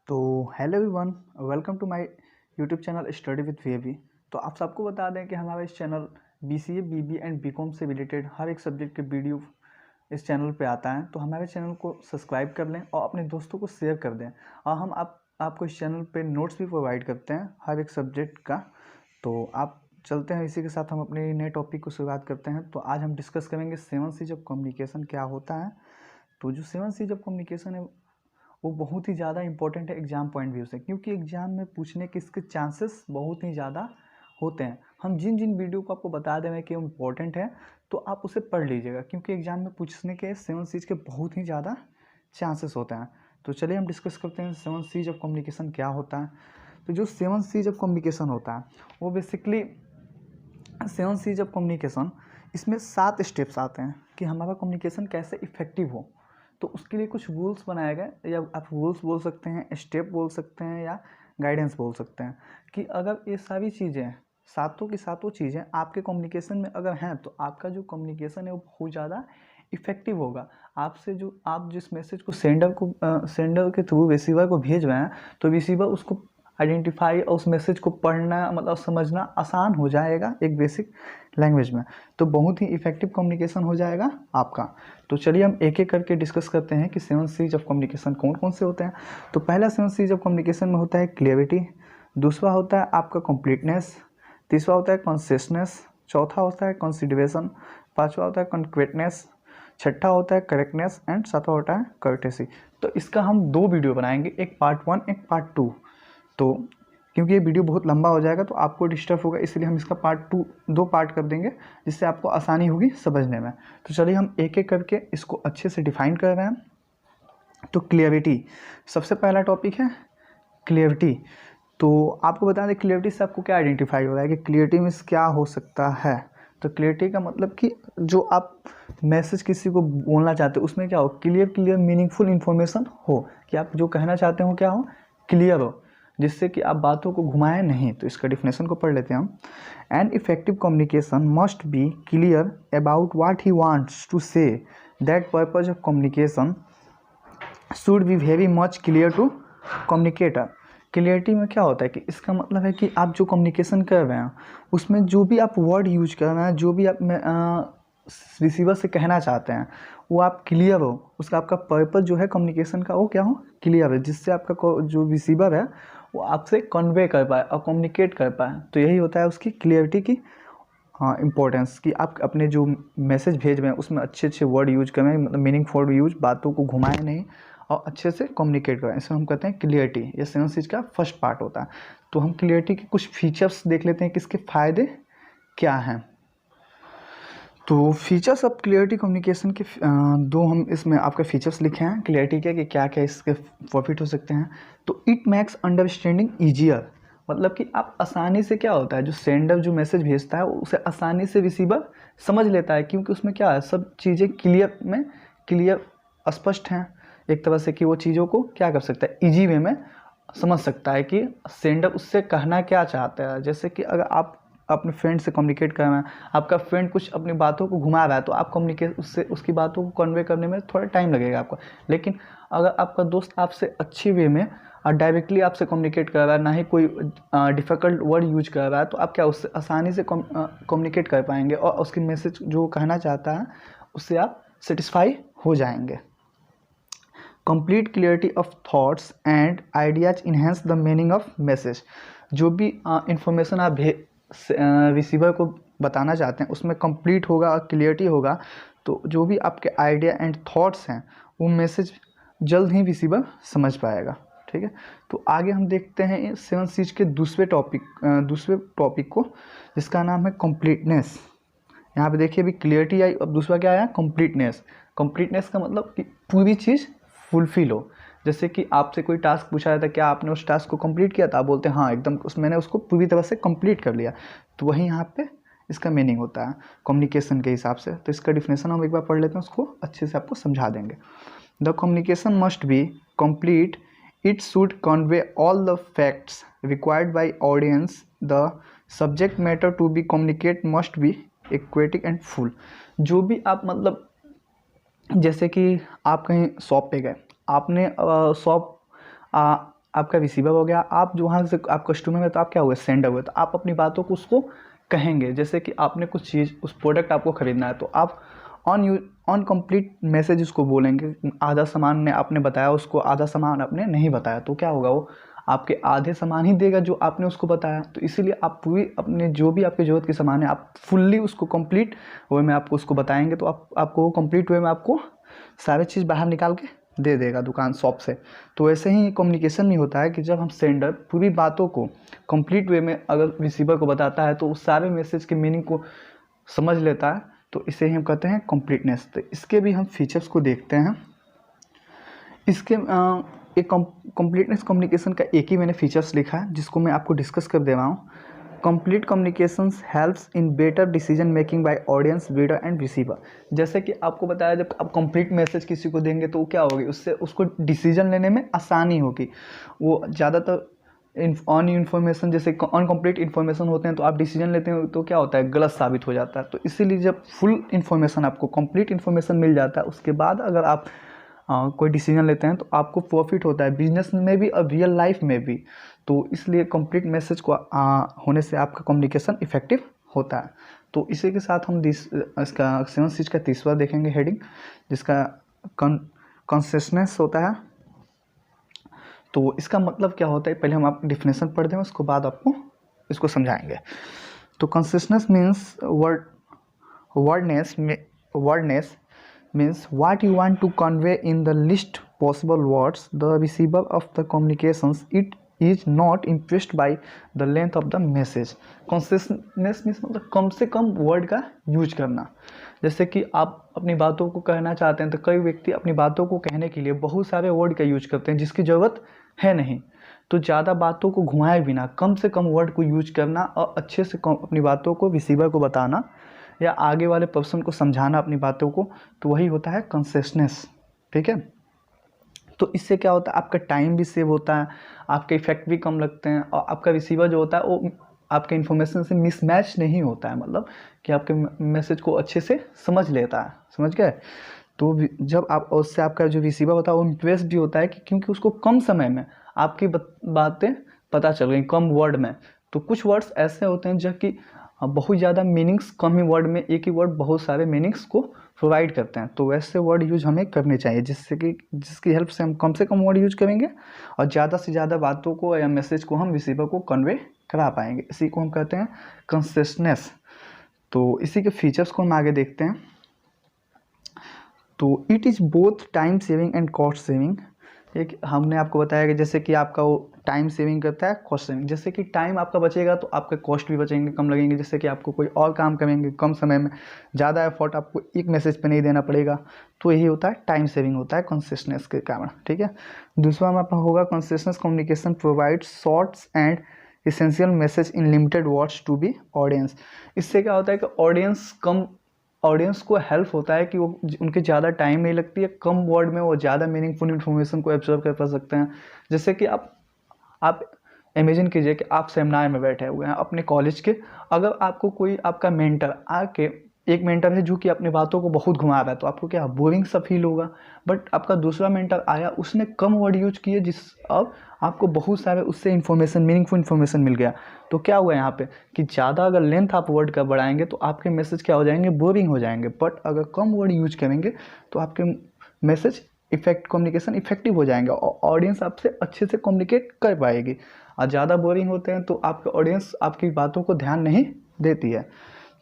तो hello everyone, welcome to my YouTube channel study with VAV. तो आप सबको बता दें कि हमारा इस channel BCA, BB and BCom से रिलेटेड हर एक सब्जेक्ट के वीडियो इस चैनल पे आता है। तो हमारे चैनल को सब्सक्राइब कर लें और अपने दोस्तों को शेयर कर दें। और हम आपको इस चैनल पे नोट्स भी प्रोवाइड करते हैं हर एक सब्जेक्ट का। तो आप चलते हैं, इसी के साथ हम अपने नए टॉपिक को शुरुआत करते हैं। तो आज हम डिस्कस करेंगे 7 सीज ऑफ कम्युनिकेशन क्या होता है। तो जो 7 सीज ऑफ कम्युनिकेशन है वो बहुत ही ज़्यादा इंपॉर्टेंट है एग्जाम पॉइंट व्यू से, क्योंकि एग्जाम में पूछने के इसके चांसेस बहुत ही ज़्यादा होते हैं। हम जिन जिन वीडियो को आपको बता दें कि वो इम्पोर्टेंट है तो आप उसे पढ़ लीजिएगा, क्योंकि एग्जाम में पूछने के 7 सीज के बहुत ही ज़्यादा चांसेस होते हैं। तो चलिए हम डिस्कस करते हैं 7 सीज ऑफ कम्युनिकेशन क्या होता है। तो जो 7 सीज ऑफ कम्युनिकेशन होता है वो बेसिकली 7 सीज ऑफ कम्युनिकेशन, इसमें 7 स्टेप्स आते हैं कि हमारा कम्युनिकेशन कैसे इफेक्टिव हो। तो उसके लिए कुछ रूल्स बनाए गए, या आप रूल्स बोल सकते हैं, स्टेप बोल सकते हैं, या गाइडेंस बोल सकते हैं। कि अगर ये सारी चीज़ें, सातों की सातों चीज़ें आपके कम्युनिकेशन में अगर हैं तो आपका जो कम्युनिकेशन है वो बहुत ज़्यादा इफेक्टिव होगा। आपसे जो आप जिस मैसेज को सेंडर के थ्रू रिसीवर को भेज रहे हैं, तो रिसीवर उसको आइडेंटिफाई और उस मैसेज को पढ़ना मतलब समझना आसान हो जाएगा एक बेसिक लैंग्वेज में। तो बहुत ही इफेक्टिव कम्युनिकेशन हो जाएगा आपका। तो चलिए हम एक एक करके डिस्कस करते हैं कि 7 सीज ऑफ कम्युनिकेशन कौन कौन से होते हैं। तो पहला 7 सीज ऑफ कम्युनिकेशन में होता है क्लियरिटी, दूसरा होता है आपका कंप्लीटनेस, तीसरा होता है कॉन्सियसनेस, चौथा होता है कंसिडरेशन, पांचवा होता है कॉन्क्रीटनेस, छठा होता है करेक्टनेस एंड सातवां होता है कर्टेसी। तो इसका हम 2 वीडियो बनाएंगे, एक पार्ट 1 एक पार्ट 2। तो क्योंकि ये वीडियो बहुत लंबा हो जाएगा तो आपको डिस्टर्ब होगा, इसलिए हम इसका पार्ट 2 पार्ट कर देंगे, जिससे आपको आसानी होगी समझने में। तो चलिए हम एक एक करके इसको अच्छे से डिफाइन कर रहे हैं। तो क्लियरिटी सबसे पहला टॉपिक है, क्लियरिटी। तो आपको बता दें क्लियरिटी से आपको क्या आइडेंटिफाई हो रहा है कि क्लियरिटी में क्या हो सकता है। तो क्लियरिटी का मतलब कि जो आप मैसेज किसी को बोलना चाहते हो उसमें क्या हो, क्लियर मीनिंगफुल इन्फॉर्मेशन हो, कि आप जो कहना चाहते हो क्या हो, क्लियर हो, जिससे कि आप बातों को घुमाएं नहीं। तो इसका डिफिनेशन को पढ़ लेते हैं हम। An effective communication must be clear about what he wants to say, that purpose of communication should be very much clear to communicator. Clarity में क्या होता है कि इसका मतलब है कि आप जो कम्युनिकेशन कर रहे हैं उसमें जो भी आप वर्ड यूज कर रहे हैं, जो भी आप रिसीवर से कहना चाहते हैं वो आप क्लियर हो, उसका आपका पर्पस जो है कम्युनिकेशन का वो क्या हो, क्लियर है, जिससे आपका जो रिसीवर है वो आपसे कन्वे कर पाए और कम्युनिकेट कर पाए। तो यही होता है उसकी क्लियरिटी की इम्पोर्टेंस, कि आप अपने जो मैसेज भेज रहे हैं उसमें अच्छे अच्छे वर्ड यूज करें, मतलब मीनिंगफुल यूज, बातों को घुमाएं नहीं और अच्छे से कम्युनिकेट करें। इसमें हम कहते हैं क्लियरिटी। ये 7 सीज का फर्स्ट पार्ट होता है। तो हम क्लियरिटी के कुछ फीचर्स देख लेते हैं कि इसके फ़ायदे क्या हैं। तो फीचर्स ऑफ क्लियरिटी कम्युनिकेशन के 2 हम इसमें आपके फीचर्स लिखे हैं क्लियरिटी के, कि क्या क्या इसके प्रॉफिट हो सकते हैं। तो इट मेक्स अंडरस्टैंडिंग ईजियर, मतलब कि आप आसानी से, क्या होता है जो सेंडर जो मैसेज भेजता है उसे आसानी से रिसीवर समझ लेता है, क्योंकि उसमें क्या है, सब चीज़ें क्लियर स्पष्ट हैं एक तरह से, कि वो चीज़ों को क्या कर सकता है, ईजी वे में समझ सकता है कि सेंडर उससे कहना क्या चाहता है। जैसे कि अगर आप अपने फ्रेंड से कम्युनिकेट कर रहे हैं, आपका फ्रेंड कुछ अपनी बातों को घुमा रहा है, तो आप कम्युनिकेट उससे उसकी बातों को कन्वे करने में थोड़ा टाइम लगेगा आपको। लेकिन अगर आपका दोस्त आपसे अच्छी वे में और डायरेक्टली आपसे कम्युनिकेट कर रहा है, ना ही कोई डिफ़िकल्ट वर्ड यूज कर रहा है, तो आप क्या उससे आसानी से कम्युनिकेट कर पाएंगे और उसकी मैसेज जो कहना चाहता है उससे आप सेटिस्फाई हो जाएंगे। Complete clarity of thoughts and ideas enhance the meaning of message. जो भी इंफॉर्मेशन आप रिसीवर को बताना चाहते हैं उसमें कंप्लीट होगा और क्लियरिटी होगा, तो जो भी आपके आइडिया एंड थॉट्स हैं वो मैसेज जल्द ही रिसीवर समझ पाएगा। ठीक है, तो आगे हम देखते हैं 7 सीज के दूसरे टॉपिक को, जिसका नाम है कंप्लीटनेस। यहाँ पे देखिए अभी क्लियरिटी आई, अब दूसरा क्या आया, कंप्लीटनेस। कंप्लीटनेस का मतलब कि पूरी चीज़ फुलफिल हो। जैसे कि आपसे कोई टास्क पूछा जाता है, क्या आपने उस टास्क को कंप्लीट किया था, आप बोलते हैं हाँ एकदम मैंने उसको पूरी तरह से कंप्लीट कर लिया। तो वही यहाँ पे इसका मीनिंग होता है कम्युनिकेशन के हिसाब से। तो इसका डिफिनेशन हम एक बार पढ़ लेते हैं, उसको अच्छे से आपको समझा देंगे। The communication must be complete, it should convey all the facts required by audience, the subject matter to be communicate must be एक्वेटिक एंड फुल। जो भी आप मतलब, जैसे कि आप कहीं शॉप पे गए, आपने आपका रिसीवर हो गया, आप जो वहाँ से आप कस्टमर में, तो आप क्या हुए, सेंडर हुए, तो आप अपनी बातों को उसको कहेंगे। जैसे कि आपने कुछ चीज़, उस प्रोडक्ट आपको ख़रीदना है, तो आप ऑन कंप्लीट मैसेज उसको बोलेंगे। आधा सामान ने आपने बताया उसको, आधा सामान आपने नहीं बताया, तो क्या होगा, वो आपके आधे सामान ही देगा जो आपने उसको बताया। तो इसीलिए आप पूरी अपने जो भी आपके ज़रूरत के सामान है, आप फुल्ली उसको कंप्लीट वे में आपको उसको बताएंगे, तो आपको वो कंप्लीट वे में आपको सारी चीज़ बाहर निकाल के दे देगा दुकान, शॉप से। तो ऐसे ही कम्युनिकेशन में होता है कि जब हम सेंडर पूरी बातों को कंप्लीट वे में अगर रिसीवर को बताता है, तो उस सारे मैसेज के मीनिंग को समझ लेता है, तो इसे ही हम कहते हैं कंप्लीटनेस। तो इसके भी हम फीचर्स को देखते हैं। इसके एक कंप्लीटनेस कम्युनिकेशन का एक ही मैंने फीचर्स लिखा है, जिसको मैं आपको डिस्कस कर दे रहा हूँ। Complete communications helps in better decision making by audience, reader and receiver. जैसे कि आपको बताया, जब आप कंप्लीट मैसेज किसी को देंगे तो क्या होगी, उससे उसको डिसीजन लेने में आसानी होगी। वो ज़्यादातर ऑन इन्फॉर्मेशन, जैसे अनकम्प्लीट इन्फॉर्मेशन होते हैं, तो आप डिसीजन लेते हैं तो क्या होता है, गलत साबित हो जाता है। तो इसीलिए जब फुल इन्फॉर्मेशन, आपको कंप्लीट इन्फॉर्मेशन मिल जाता है, उसके बाद अगर आप कोई डिसीजन लेते हैं, तो आपको प्रॉफिट होता है, बिजनेस में भी और रियल लाइफ में भी। तो इसलिए कंप्लीट मैसेज को होने से आपका कम्युनिकेशन इफेक्टिव होता है। तो इसी के साथ हम इसका 7 चीज़ का तीसरा देखेंगे हेडिंग, जिसका कंसिस्टेंस होता है। तो इसका मतलब क्या होता है, पहले हम आप डिफिनेशन पढ़ दें, उसके बाद आपको इसको समझाएंगे। तो consistence means wordiness means what you want to convey in the least possible words. The receiver of the communications, it is not impressed by the length of the message. Consciousness means मतलब कम से कम word का use करना। जैसे कि आप अपनी बातों को कहना चाहते हैं, तो कई व्यक्ति अपनी बातों को कहने के लिए बहुत सारे वर्ड का यूज करते हैं जिसकी ज़रूरत है नहीं। तो ज़्यादा बातों को घुमाए बिना कम से कम वर्ड को यूज करना और अच्छे से अपनी बातों को रिसीवर को बताना या आगे वाले पर्सन को समझाना अपनी बातों को, तो वही होता है कंसिस्टेंस। ठीक है। तो इससे क्या होता है, आपका टाइम भी सेव होता है, आपके इफेक्ट भी कम लगते हैं, और आपका रिसीवर जो होता है वो आपके इन्फॉर्मेशन से मिसमैच नहीं होता है, मतलब कि आपके मैसेज को अच्छे से समझ लेता है। समझ गए। तो जब आप उससे आपका जो रिसीवर होता है वो इम्प्रेस भी होता है, कि क्योंकि उसको कम समय में आपकी बातें पता चल गई, कम वर्ड में। तो कुछ वर्ड्स ऐसे होते हैं जो कि बहुत ज़्यादा मीनिंग्स कम ही वर्ड में, एक ही वर्ड बहुत सारे मीनिंग्स को प्रोवाइड करते हैं। तो वैसे वर्ड यूज हमें करने चाहिए, जिसकी हेल्प से हम कम से कम वर्ड यूज करेंगे और ज़्यादा से ज़्यादा बातों को या मैसेज को हम रिसीवर को कन्वे करा पाएंगे। इसी को हम कहते हैं कंसिस्टेंस। तो इसी के फीचर्स को हम आगे देखते हैं। तो it is both time saving and cost saving. एक हमने आपको बताया कि जैसे कि आपका वो टाइम सेविंग करता है, कॉस्ट सेविंग। जैसे कि टाइम आपका बचेगा तो आपके कॉस्ट भी बचेंगे, कम लगेंगे। जैसे कि आपको कोई और काम करेंगे कम समय में, ज़्यादा एफर्ट आपको एक मैसेज पे नहीं देना पड़ेगा। तो यही होता है टाइम सेविंग, होता है कंसिस्टेंस के कारण। ठीक है। दूसरा में आपका होगा consistence communication provide shorts and essential message in limited words to be audience. इससे क्या होता है कि ऑडियंस को हेल्प होता है कि वो उनके ज़्यादा टाइम नहीं लगती है, कम वर्ड में वो ज़्यादा मीनिंगफुल इन्फॉर्मेशन को एब्जॉर्व कर सकते हैं। जैसे कि आप इमेजिन कीजिए कि आप सेमिनार में बैठे हुए हैं अपने कॉलेज के, अगर आपको कोई आपका मेंटर आके, एक मेंटर है जो कि अपनी बातों को बहुत घुमा रहा है, तो आपको क्या बोरिंग सा फील होगा। बट आपका दूसरा मेंटर आया, उसने कम वर्ड यूज किए, अब आपको बहुत सारे उससे इन्फॉर्मेशन, मीनिंगफुल इन्फॉर्मेशन मिल गया। तो क्या हुआ यहाँ पे कि ज़्यादा अगर लेंथ आप वर्ड का बढ़ाएंगे तो आपके मैसेज क्या हो जाएंगे, बोरिंग हो जाएंगे। बट अगर कम वर्ड यूज करेंगे तो आपके मैसेज कम्युनिकेशन इफेक्टिव हो जाएंगे और ऑडियंस आपसे अच्छे से कम्युनिकेट कर पाएगी। और ज़्यादा बोरिंग होते हैं तो आपके ऑडियंस आपकी बातों को ध्यान नहीं देती है।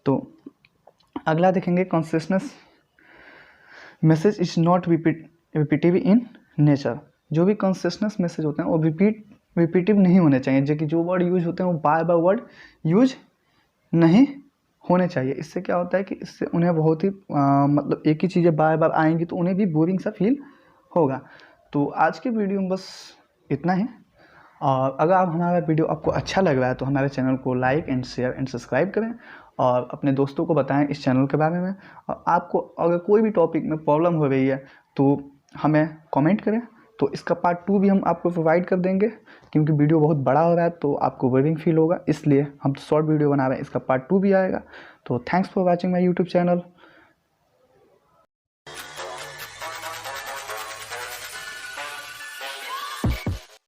तो अगला देखेंगे consistence message is not repetitive in nature. जो भी कंसिस्टेंस मैसेज होते हैं वो रिपीटिव नहीं होने चाहिए, जो कि जो वर्ड यूज होते हैं वो बार बार वर्ड यूज नहीं होने चाहिए। इससे क्या होता है कि इससे उन्हें बहुत ही मतलब एक ही चीज़ें बार बार आएंगी तो उन्हें भी बोरिंग सा फील होगा। तो आज के वीडियो में बस इतना ही। और अगर आप हमारा वीडियो आपको अच्छा लग रहा है तो हमारे चैनल को like and share and subscribe करें और अपने दोस्तों को बताएं इस चैनल के बारे में। और आपको अगर कोई भी टॉपिक में प्रॉब्लम हो रही है तो हमें कमेंट करें, तो इसका पार्ट 2 भी हम आपको प्रोवाइड कर देंगे। क्योंकि वीडियो बहुत बड़ा हो रहा है तो आपको बोरिंग फील होगा, इसलिए हम शॉर्ट वीडियो बना रहे हैं, इसका पार्ट 2 भी आएगा। तो thanks for watching my YouTube channel.